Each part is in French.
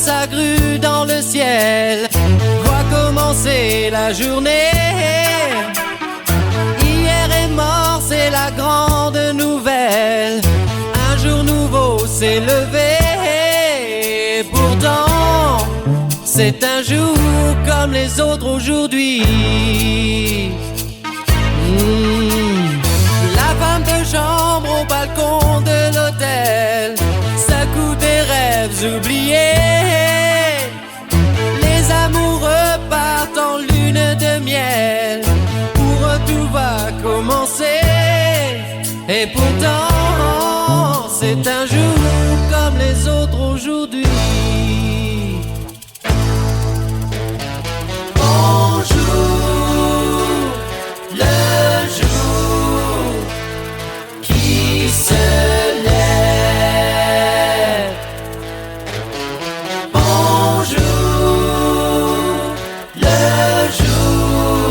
sa grue dans le ciel, voit commencer la journée. Hier est mort, c'est la grande nouvelle. Un jour nouveau s'est levé. Pourtant, c'est un jour comme les autres aujourd'hui. La femme de chambre au balcon de l'hôtel secoue des rêves oubliés. Les amoureux partent en lune de miel. Pour eux tout va commencer. Et pourtant, c'est un jour comme les autres aujourd'hui. Bonjour, le jour qui se lève. Bonjour, le jour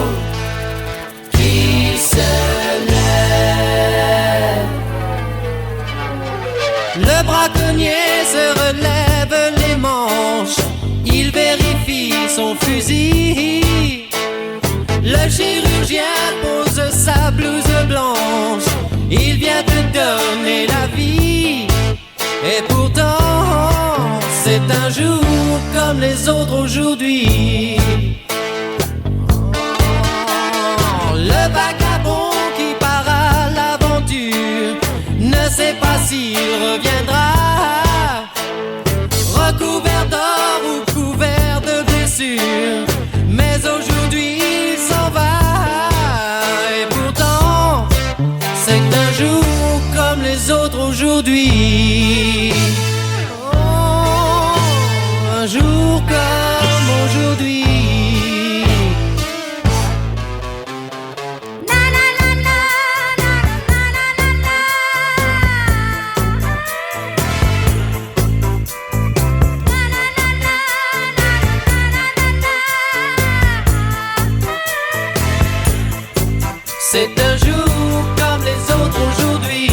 qui se lève. Le braconnier se relève les manches. Il vérifie son fusil. Le chirurgien pose sa blouse blanche. Il vient te donner la vie. Et pourtant, c'est un jour comme les autres aujourd'hui. Le vagabond qui part à l'aventure ne sait pas s'il reviendra. Recouvert d'or ou couvert de blessures, mais aujourd'hui il s'en va. Et pourtant, c'est un jour comme les autres aujourd'hui. Oh, un jour comme aujourd'hui. C'est un jour comme les autres aujourd'hui.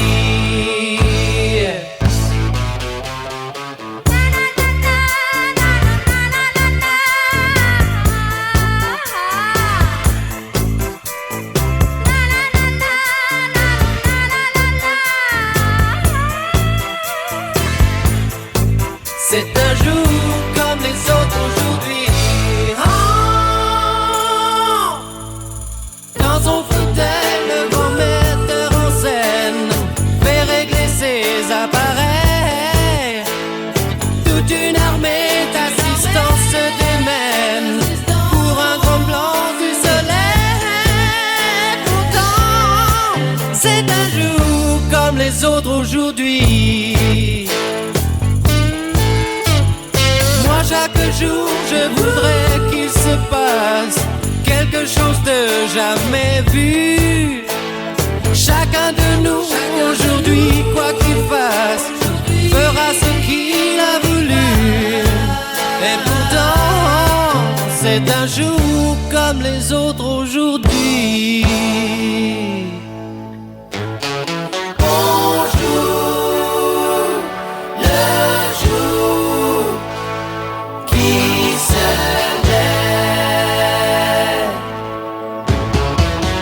C'est un jour comme les autres aujourd'hui. Dans son fauteuil, le grand metteur en scène fait régler ses appareils. Toute une armée d'assistants se démène pour un grand blanc du soleil. Pourtant, c'est un jour comme les autres aujourd'hui. Moi, chaque jour, je voudrais qu'il se passe quelque chose de jamais vu. Chacun de nous, aujourd'hui, quoi qu'il fasse, fera ce qu'il a voulu. Et pourtant, c'est un jour comme les autres aujourd'hui. Bonjour, le jour qui se lève.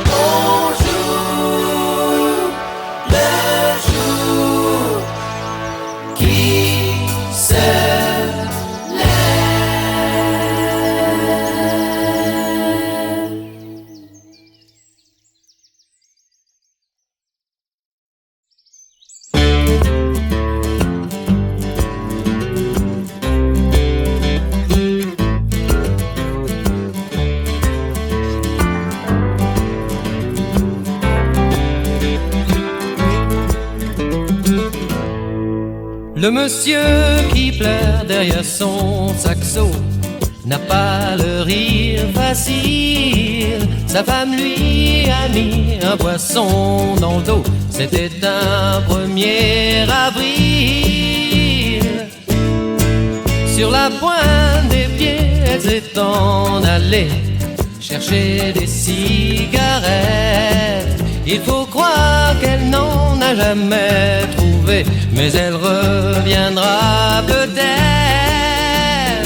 Bonjour, le jour qui se Le monsieur qui pleure derrière son saxo n'a pas le rire facile. Sa femme lui a mis un poisson dans le dos. C'était un 1er avril. Sur la pointe des pieds, elle s'est en allée chercher des cigarettes. Il faut croire qu'elle n'en a jamais trouvé, mais elle reviendra peut-être.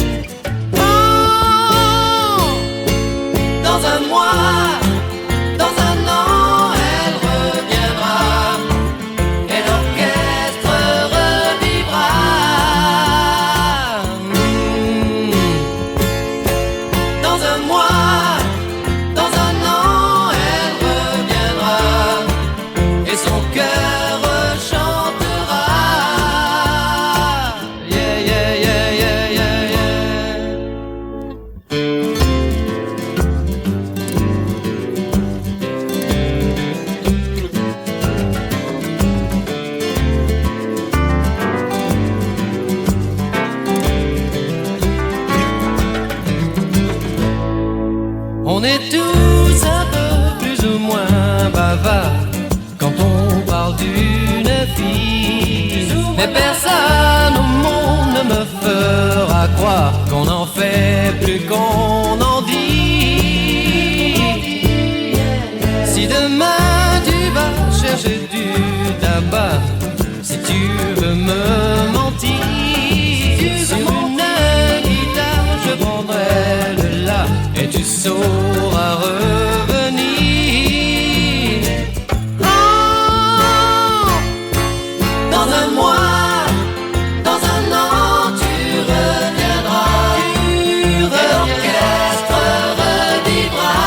On est tous un peu plus ou moins bavards quand on parle d'une fille. Mais personne au monde ne me fera croire qu'on en fait plus qu'on en dit. Si demain tu vas chercher du tabac, si tu veux me mentir, sur une guitare je prendrai le la et tu sauras revenir. Oh, dans un mois, dans un an, tu reviendras, et l'orchestre revivra.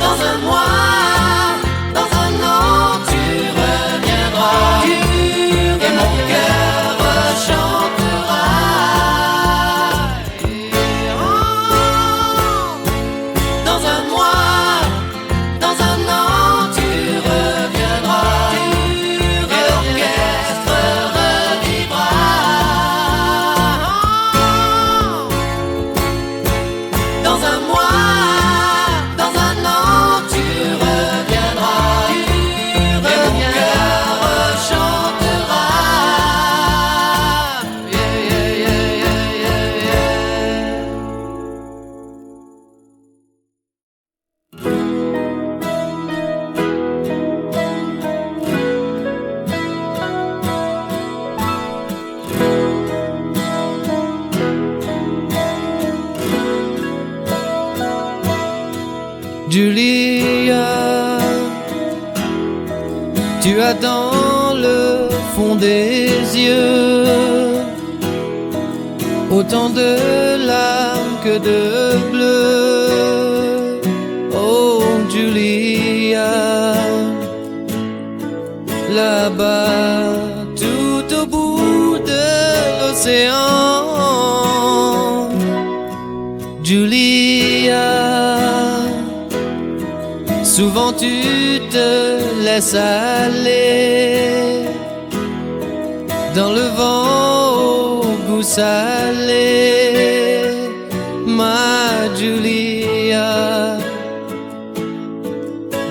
Dans un mois, dans un an, tu reviendras, et mon cœur chantera. Dans un mois, dans un an, tu reviendras, et l'orchestre revivra. Dans un mois, dans un an, tu reviendras, et mon cœur chantera. Yeah, yeah, yeah, yeah, yeah, yeah. Julia, tu as dans le fond des yeux autant de larmes que de bleu. Oh Julia, là-bas tout au bout de l'océan, Julia, souvent tu te laisses aller dans le vent au goût salé, ma Julia,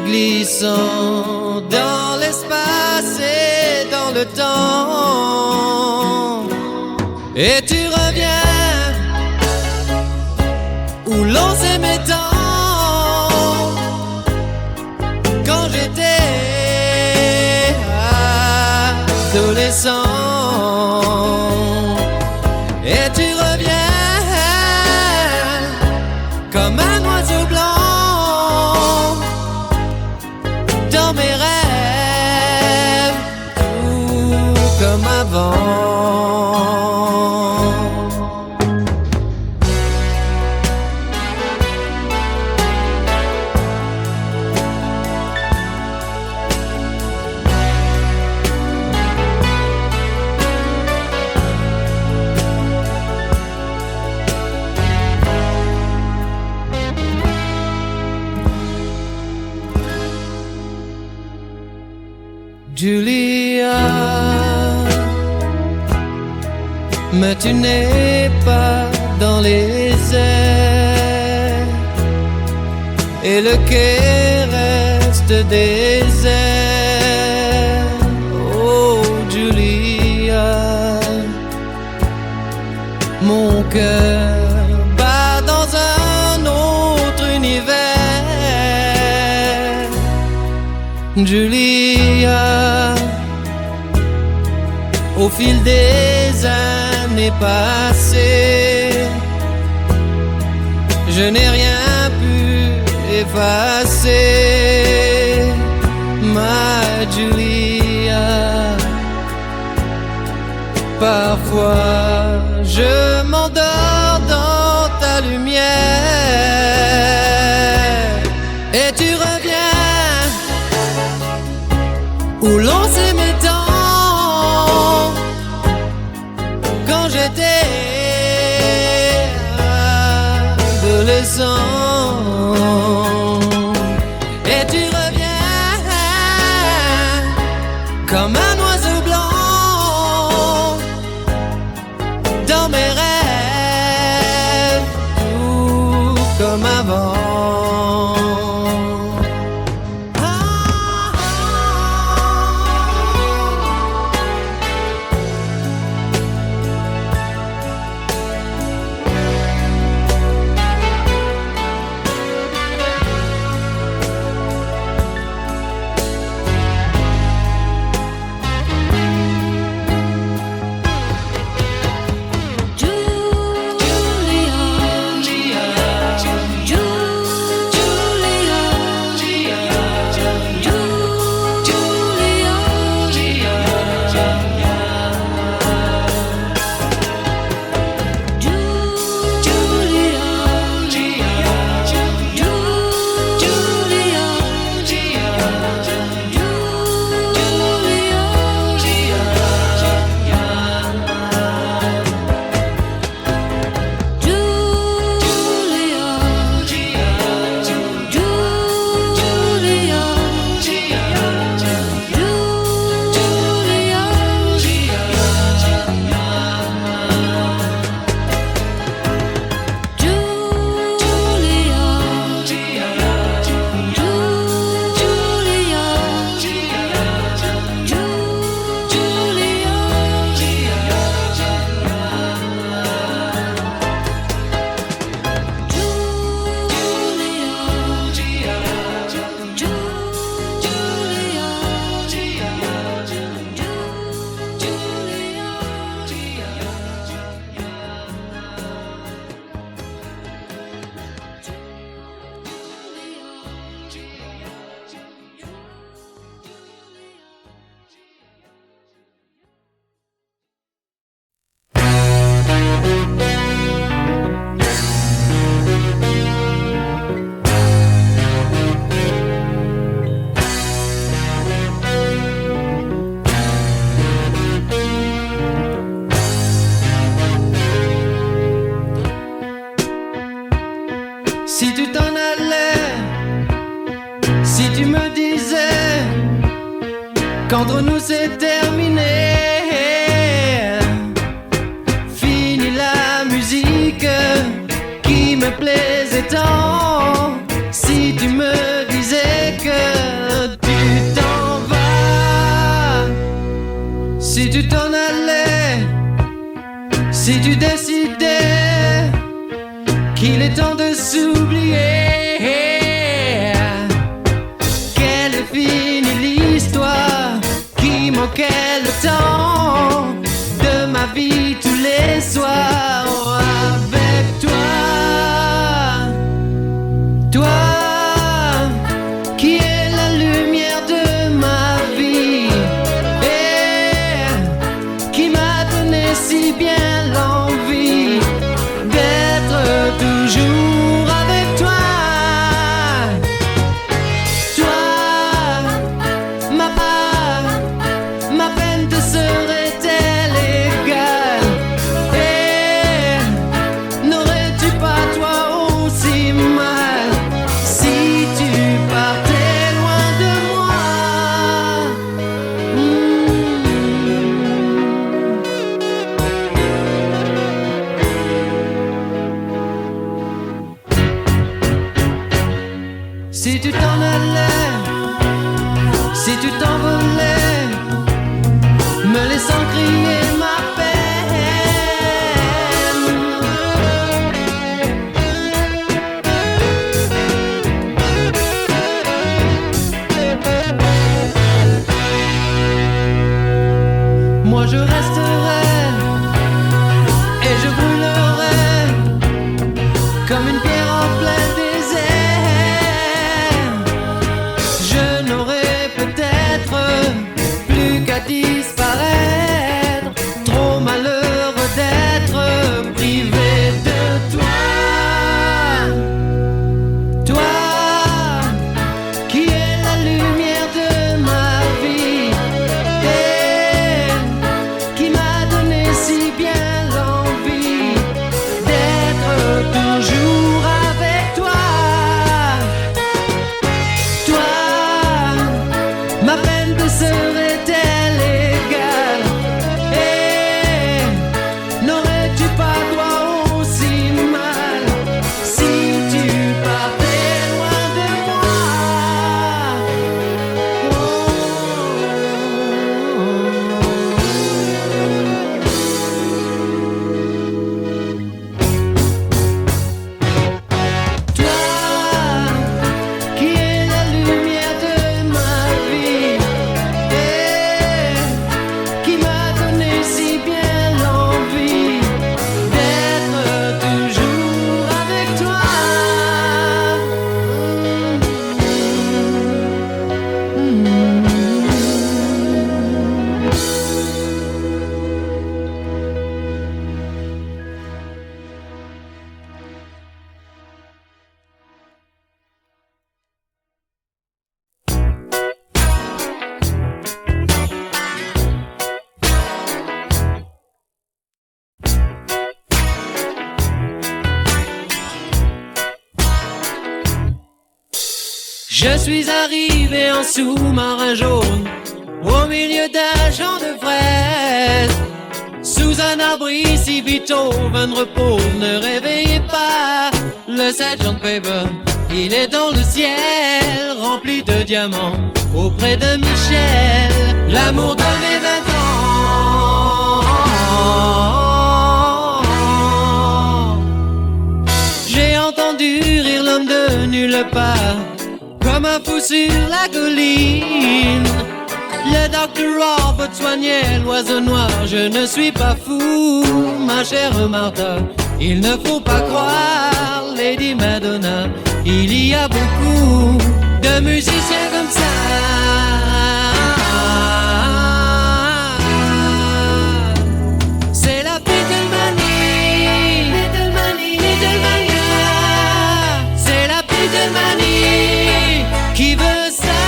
glissant dans l'espace et dans le temps. Et tu reviens où l'on s'aimait tant, quand j'étais adolescent. Et tu reviens comme un oiseau blanc dans mes rêves, tout comme avant. Julia, mais tu n'es pas dans les airs et le quai reste désert. Oh Julia, mon cœur bat dans un autre univers. Julia, au fil des années passées, je n'ai rien pu effacer, ma Julia. Parfois je m'endors dans ta lumière et tu reviens où l'on s'aimait tant, quand j'étais adolescent. Et tu reviens comme un oiseau blanc dans mes rêves. qu'entre nous c'est terminé. Fini la musique qui me plaisait tant. Si tu me disais que tu t'en vas, si tu t'en allais, si tu décidais qu'il est temps de s'oublier, qu'elle est finie l'histoire qui manquait le temps de ma vie tous les soirs avec toi. Toi qui es la lumière de ma vie et qui m'a donné si bien l'envie d'être toujours avec toi. Toi, ma peine te serait-elle égale? Et n'aurais-tu pas toi aussi mal si tu partais loin de moi? Si tu t'en allais, si tu t'envolais, me laissant crier ma peine. Moi je resterai et je brûlerai comme une pierre en plein désert. Je n'aurai peut-être plus qu'à disparaître, trop malheureux d'être privé de toi. Toi qui es la lumière de ma vie et qui m'a donné si bien l'envie d'être toujours avec toi. Toi, ma peine te serait-elle égale? Et n'aurais-tu pas toi aussi mal si tu partais loin de moi? Toi qui es la lumière de ma vie et qui m'a donné si bien l'envie d'être toujours avec toi. Je suis arrivé en sous-marin jaune, au milieu d'un champ de fraises, sous un abri si Beethoven repose. Ne réveillez pas le Sgt. Pepper, il est dans le ciel, rempli de diamants, auprès de Michel, l'amour de mes 20 ans. J'ai entendu rire l'homme de nulle part, comme un fou sur la colline. Le Dr. Robert soignait l'oiseau noir. Je ne suis pas fou, ma chère Martha. Il ne faut pas croire, Lady Madonna. Il y a beaucoup de musiciens comme ça. C'est la Beatlemanie, Beatlemanie, Beatlemania. C'est la Beatlemanie qui veut ça.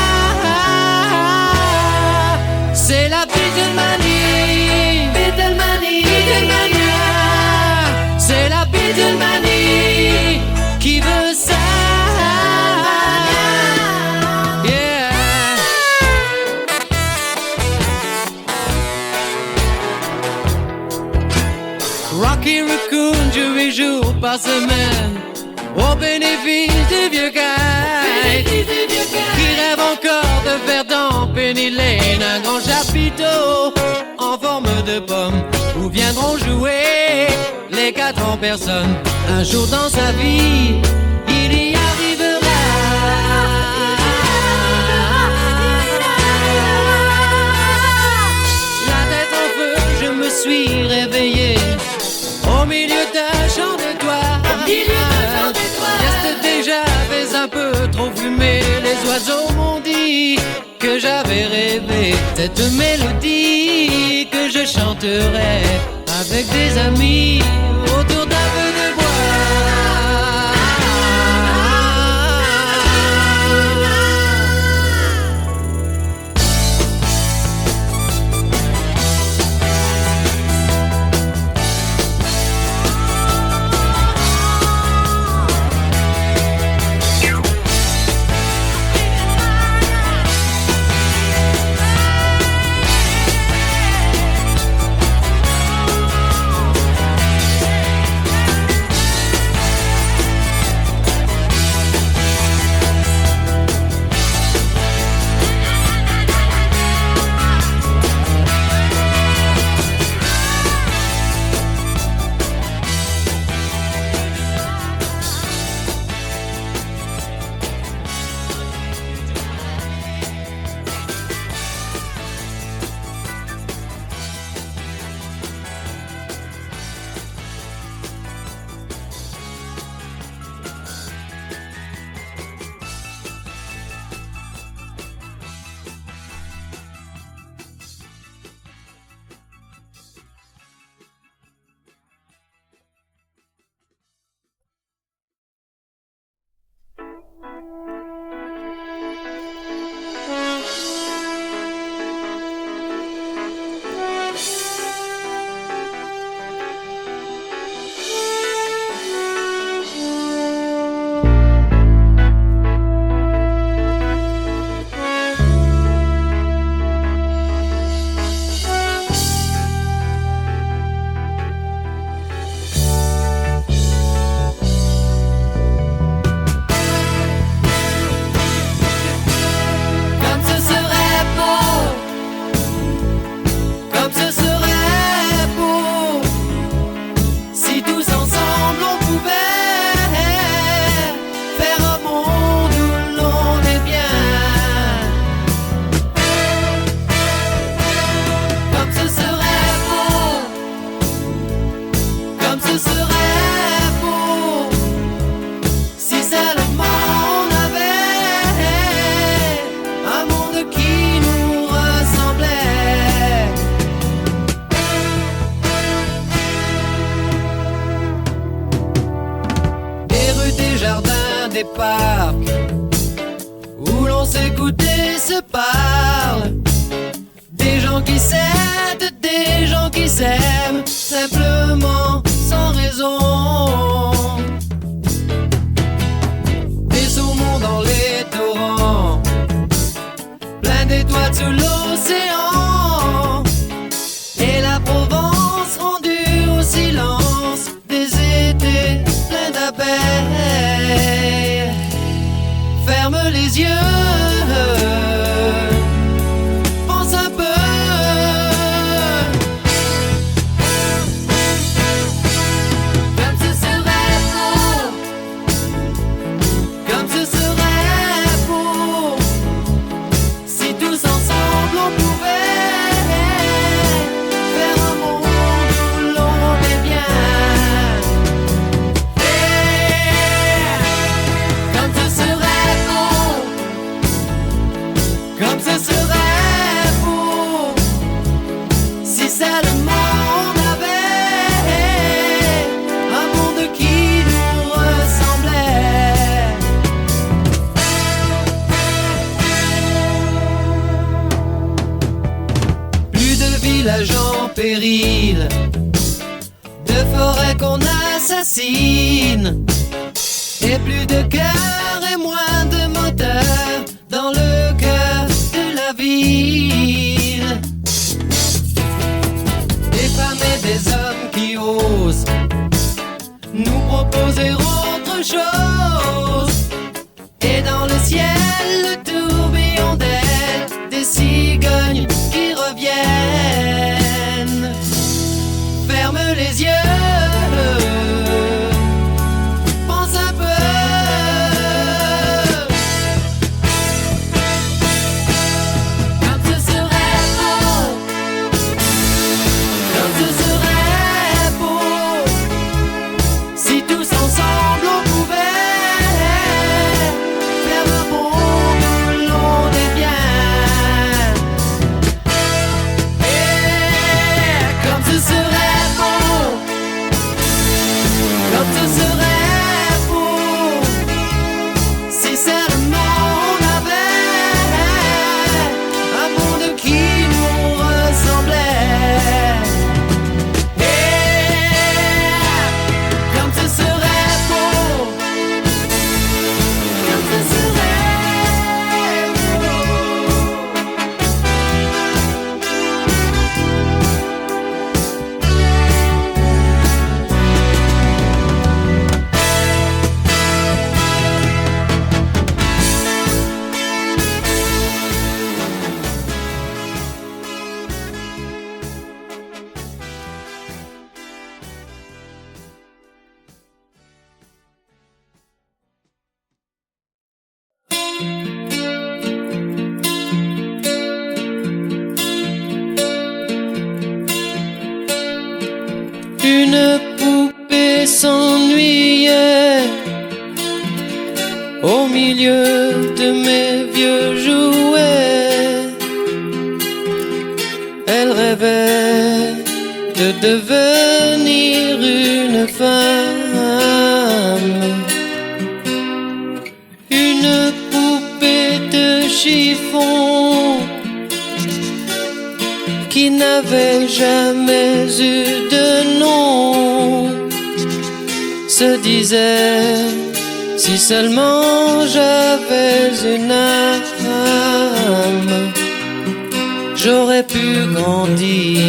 C'est la Beatlemanie, Beatlemanie, Beatlemania. C'est la Beatlemanie qui veut ça. Yeah. Rocky Raccoon joue 8 jours par semaine au bénéfice des vieux gars qui rêvent encore de faire dans Penny Lane un grand chapiteau en forme de pomme où viendront jouer les 400 personnes. Un jour dans sa vie, il y arrivera. La tête en feu, je me suis réveillé au milieu d'un champ d'étoiles. Yesterday, j'avais un peu trop fumé. Les oiseaux m'ont dit que j'avais rêvé cette mélodie que je chanterais avec des amis autour d'un feu de bois. Des parcs où l'on s'écoute et se parle, des gens qui s'aident, des gens qui s'aiment simplement sans raison, des saumons dans les torrents, plein d'étoiles sous l'océan, et la Provence rendue au silence, des étés pleins d'abeilles. Ferme les yeux, pense un peu. Comme ce serait beau, comme ce serait beau, si tous ensemble on pouvait faire un monde où l'on est bien. Comme ce serait comme ce serait beau, si seulement on avait un monde qui nous ressemblait. Plus de villages en péril, de forêts qu'on assassine, et plus de cœur et moins de moteur dans le cœur de la ville. Des femmes et des hommes qui osent nous proposer autre chose. Et dans le ciel, le tourbillon d'ailes, des cigognes qui reviennent. Ferme les yeux. Une poupée s'ennuyait au milieu de mes vieux jouets. Elle rêvait de devenir une femme. Une poupée de chiffon qui n'avait jamais eu de nom, se disait si seulement j'avais une âme, j'aurais pu grandir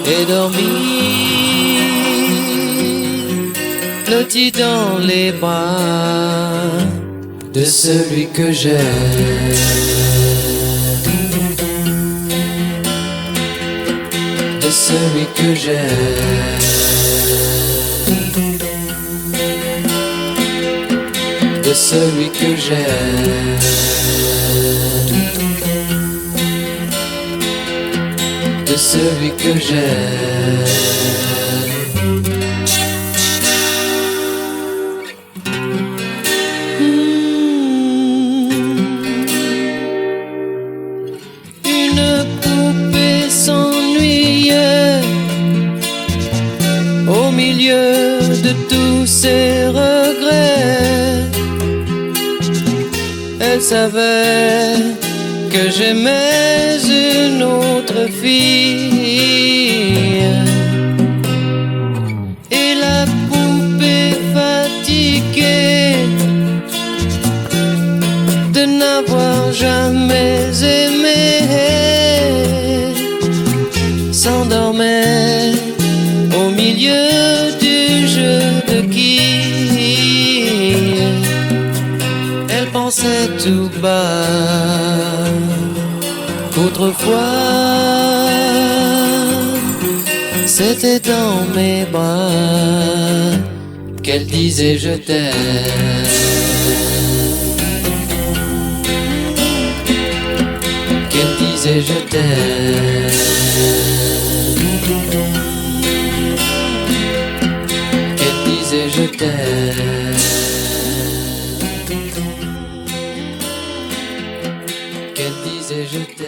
et dormir, blotti dans les bras de celui que j'aime. De celui que j'aime, de celui que j'aime, de celui que j'aime. Une poupée s'ennuyait au milieu de tous ses regrets. Elle savait que j'aimais une autre fille. Et la poupée fatiguée de n'avoir jamais aimé s'endormait au milieu du jeu de quilles. Elle pensait tout bas qu'autrefois c'était dans mes bras qu'elle disait je t'aime. Qu'elle disait je t'aime. Qu'elle disait je t'aime. Qu'elle disait je t'aime.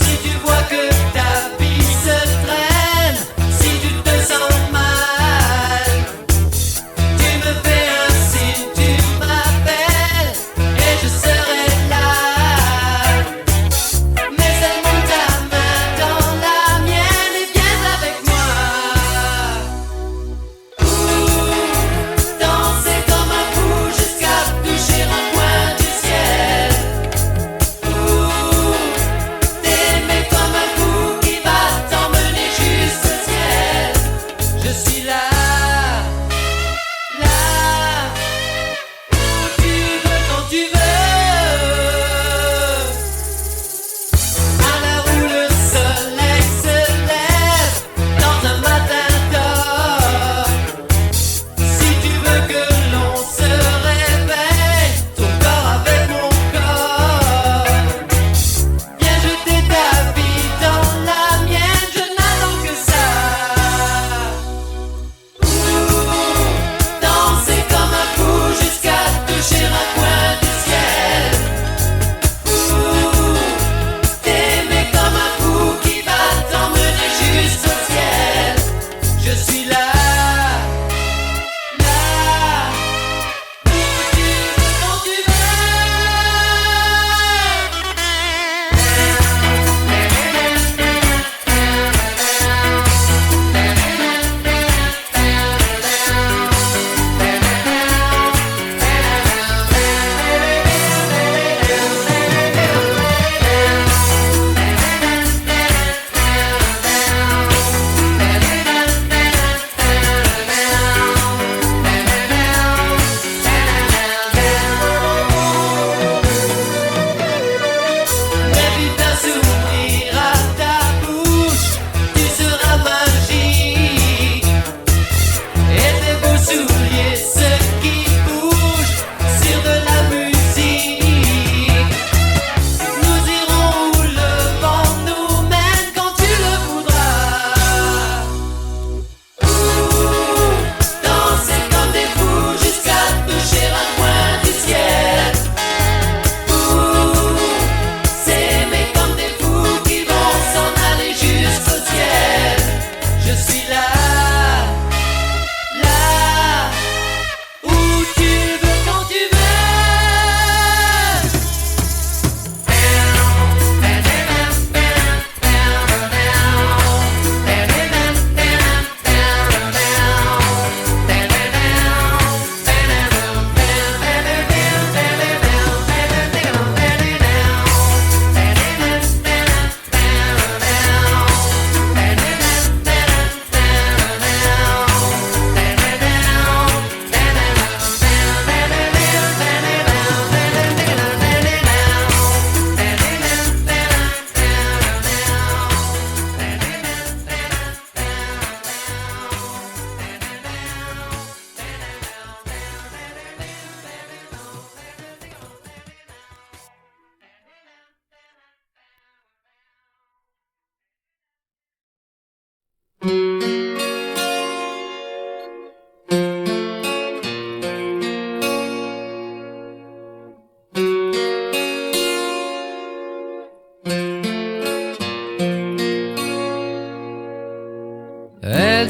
Si tu vois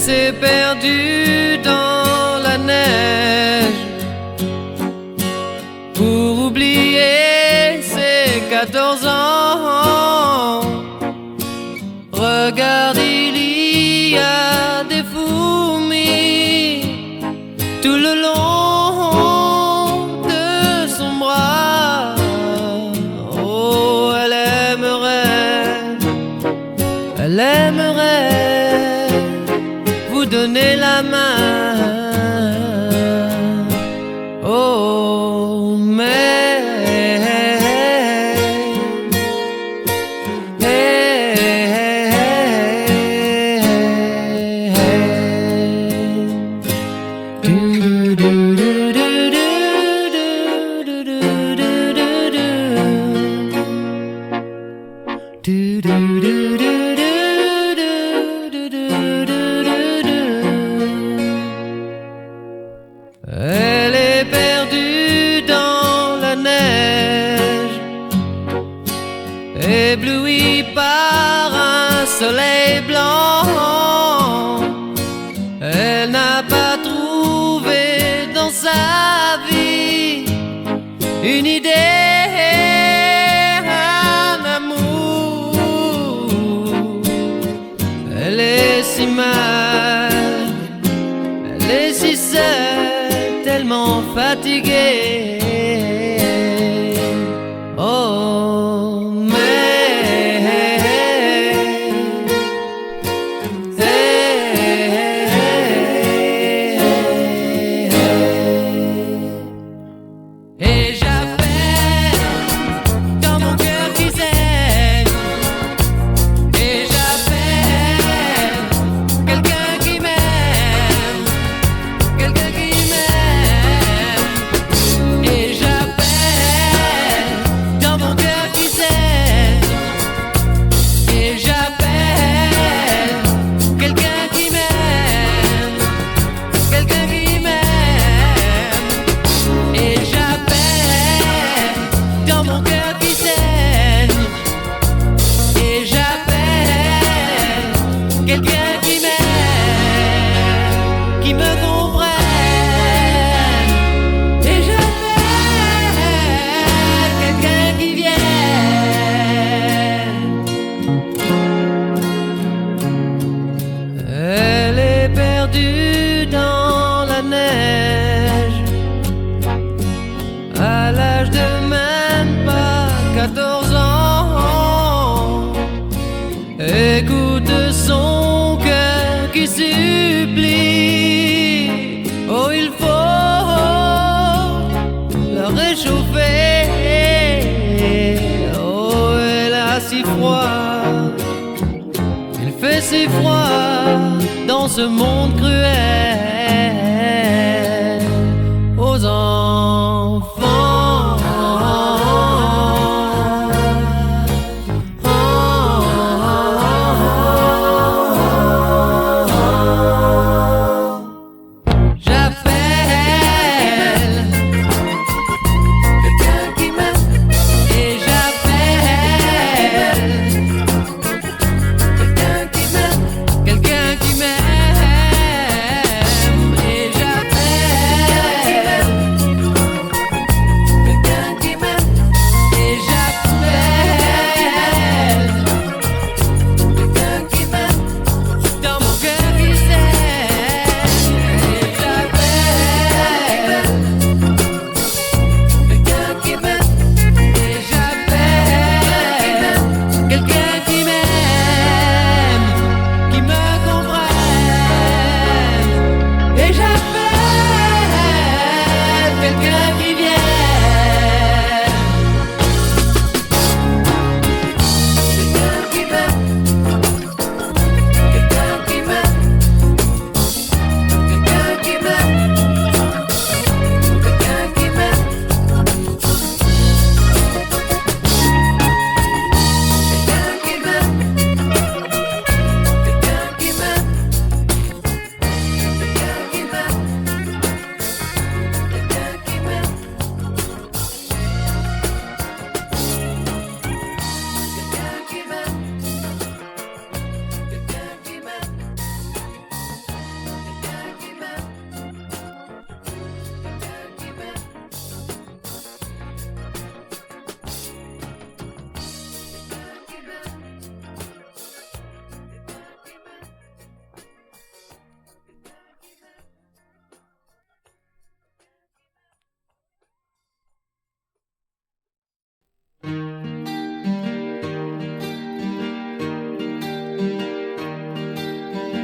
s'est perdue dans la neige pour oublier ses 14 ans. Regarde, il y a des fourmis tout le long de son bras. Oh, elle aimerait vous donner la main. Oh, mais elle est perdue dans la neige, éblouie par un soleil blanc. Elle n'a pas trouvé dans sa vie une idée, un amour. Elle est si mal, elle est si seule, tellement fatiguée. Oh, et j'appelle dans mon cœur qui saigne, et j'appelle quelqu'un qui m'aime, quelqu'un qui m'aime. Et j'appelle dans mon cœur qui saigne, et j'appelle quelqu'un qui m'aime, quelqu'un qui m'aime. Et j'appelle dans mon cœur qui saigne, et j'appelle quelqu'un qui m'aime, qui me comprenne. Et j'appelle quelqu'un qui vienne. Elle est perdue dans la neige, à l'âge de même pas 14 ans. Écoute son cœur qui supplie. Oh, il faut la réchauffer. Oh, elle a si froid, il fait si froid dans ce monde cruel. Aux enfants, j'appelle quelqu'un qui m'aime, et j'appelle quelqu'un qui m'aime, quelqu'un qui m'aime.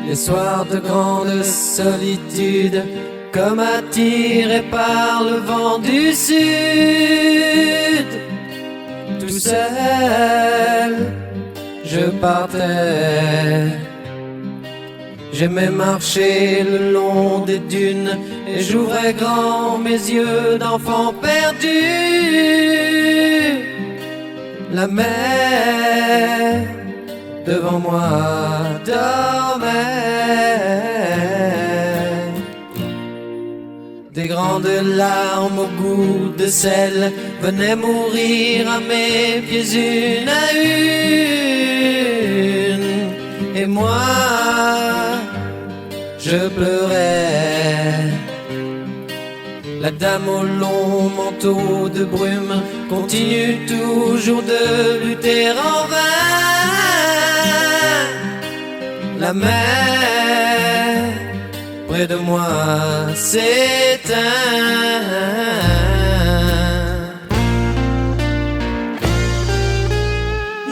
Les soirs de grande solitude, comme attiré par le vent du sud, tout seul, je partais. J'aimais marcher le long des dunes et j'ouvrais grand mes yeux d'enfant perdu. La mer devant moi dormait. Des grandes larmes au goût de sel venaient mourir à mes pieds une à une. Et moi, je pleurais. La dame au long manteau de brume continue toujours de lutter en vain. La mer près de moi s'éteint.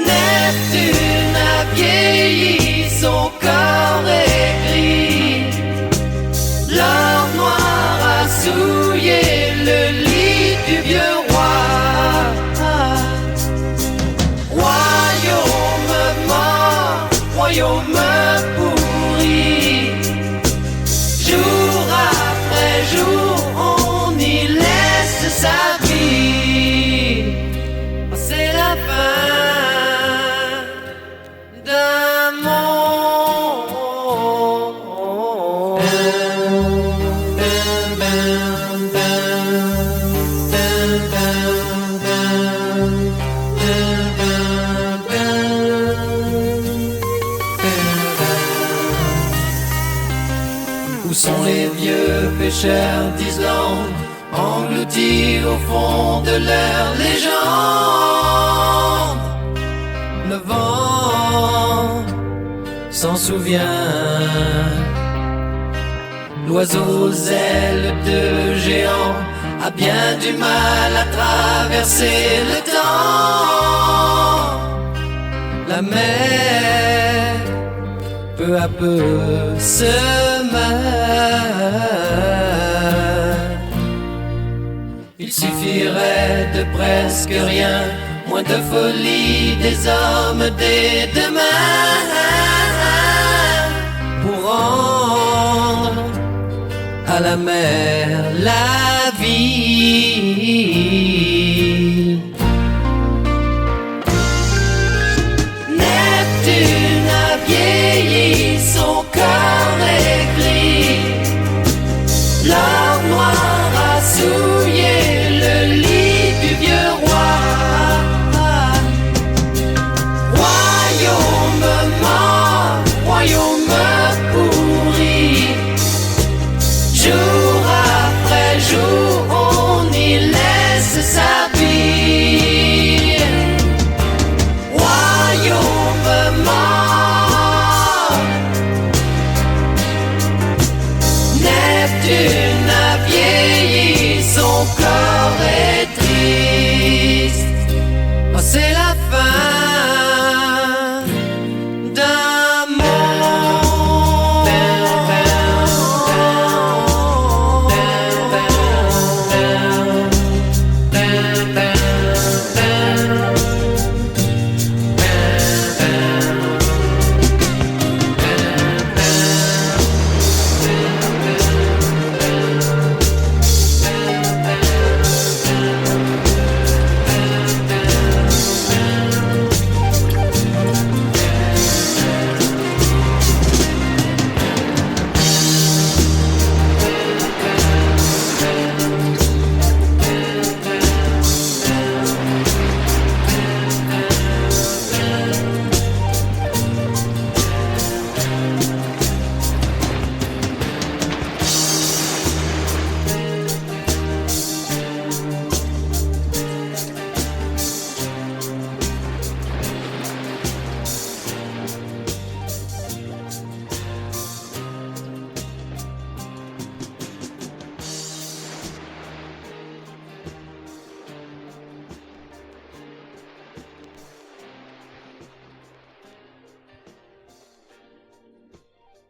Neptune a vieilli, son corps est gris. L'or noir a souillé le lit du vieux roi. Royaume mort, royaume pourri. Jour après jour, on y laisse sa vie. C'est la fin d'un monde. Où sont les vieux pêcheurs d'Islande, engloutis au fond de leur légende? Le vent s'en souvient. L'oiseau aux ailes de géant a bien du mal à traverser le temps. La mer, peu à peu, se meurt. Il suffirait de presque rien, moins de folie des hommes des demain, pour rendre à la mer la vie. Neptune a vieilli, son corps est gris. L'or noir a souillé le lit du vieux roi. Royaume mort, royaume pourri. Jour après jour, on y laisse sa vie. Royaume mort. Neptune a vieilli, son corps est triste. Oh, c'est la fin